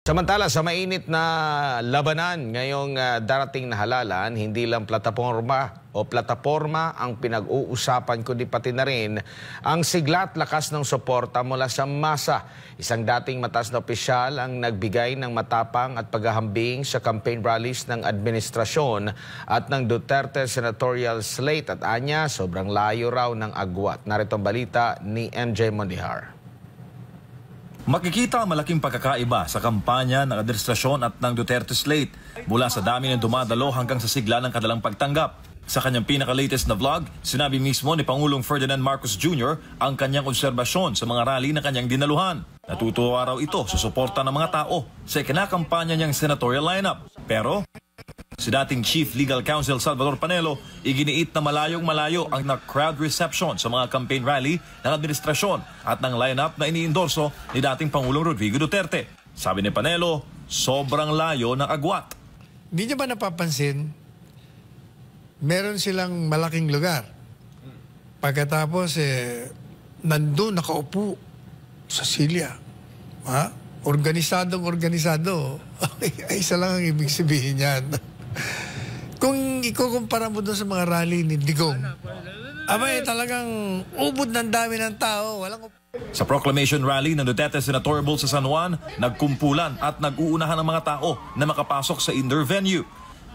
Samantala, sa mainit na labanan ngayong darating na halalan, hindi lang plataforma ang pinag-uusapan kundi pati na rin ang sigla at lakas ng suporta mula sa masa. Isang dating mataas na opisyal ang nagbigay ng matapang at paghahambing sa campaign rallies ng administrasyon at ng Duterte senatorial slate at anya sobrang layo raw ng agwat. Narito ang balita ni MJ Mondihar. Makikita ang malaking pagkakaiba sa kampanya ng administrasyon at ng Duterte slate mula sa dami ng dumadalo hanggang sa sigla ng kanilang pagtanggap. Sa kanyang pinaka-latest na vlog, sinabi mismo ni Pangulong Ferdinand Marcos Jr. ang kanyang obserbasyon sa mga rally na kanyang dinaluhan. Natutuwa raw ito sa suporta ng mga tao sa kinakampanya niyang senatorial lineup. Pero si dating Chief Legal Counsel Salvador Panelo, iginiit na malayong-malayo ang crowd reception sa mga campaign rally ng administrasyon at ng lineup na iniendorso ni dating Pangulong Rodrigo Duterte. Sabi ni Panelo, sobrang layo ng agwat. Hindi niya ba napapansin, meron silang malaking lugar. Pagkatapos, nandun nakaupo sa silya. Ha? Organisado. Ay, isa lang ang ibig sabihin yan. Kung ikukumpara mo doon sa mga rally ni Digong, abay talagang ubod ng dami ng tao. Sa proclamation rally ng Duterte Senatorial Bowl sa San Juan, nagkumpulan at nag-uunahan ng mga tao na makapasok sa indoor venue.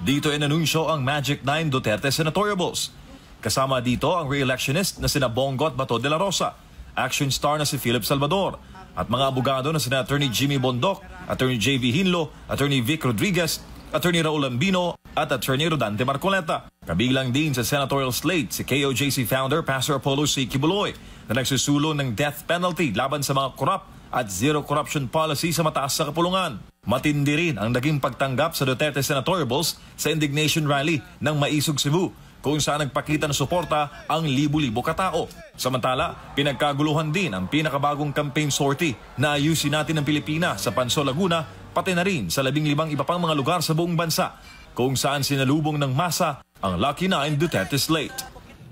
Dito inanunsyo ang Magic 9 Duterte Senatorial Bowls. Kasama dito ang re-electionist na sina Bongo at Bato de la Rosa, action star na si Philip Salvador, at mga abogado na sina Attorney Jimmy Bondoc, Attorney J.V. Hinlo, Attorney Vic Rodriguez, Attorney Raul Ambino at Attorney Rodante Marcoleta. Kabilang din sa senatorial slate si KOJC founder Pastor Apollo C. Kibuloy na nagsusulo ng death penalty laban sa mga korap at zero corruption policy sa mataas sa kapulungan. Matindi rin ang naging pagtanggap sa Duterte Senatorial Bowls sa indignation rally ng Maisog Cebu, kung saan nagpakita ng suporta ang libu-libo katao. Samantala, pinagkaguluhan din ang pinakabagong campaign sortie na ayusin natin ng Pilipinas sa Pansol, Laguna, pati na rin sa 15 iba pang mga lugar sa buong bansa, kung saan sinalubong ng masa ang Lucky 9 Duterte slate.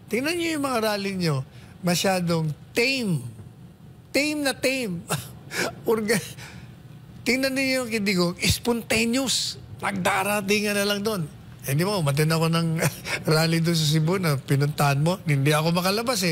Tingnan niyo yung mga rally niyo, masyadong tame. Tame na tame. Tingnan niyo yung Digong, spontaneous. Nagdaratingan na lang doon. Hindi mo, matin ako ng rally doon sa Cebu na pinuntahan mo. Hindi ako makalabas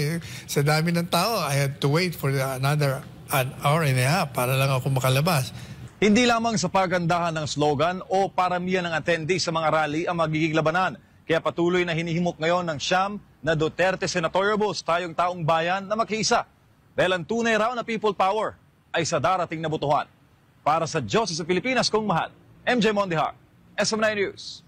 Sa dami ng tao, I had to wait for another an hour and a half para lang ako makalabas. Hindi lamang sa pagandahan ng slogan o paramihan ng attendees sa mga rally ang magiging labanan. Kaya patuloy na hinihimok ngayon ng siyam na Duterte Senatorial Bowls tayong taong bayan na makiisa. Dahil ang tunay raw na people power ay sa darating na botohan. Para sa Diyos sa Pilipinas kong mahal, MJ Mondihar, SM9 News.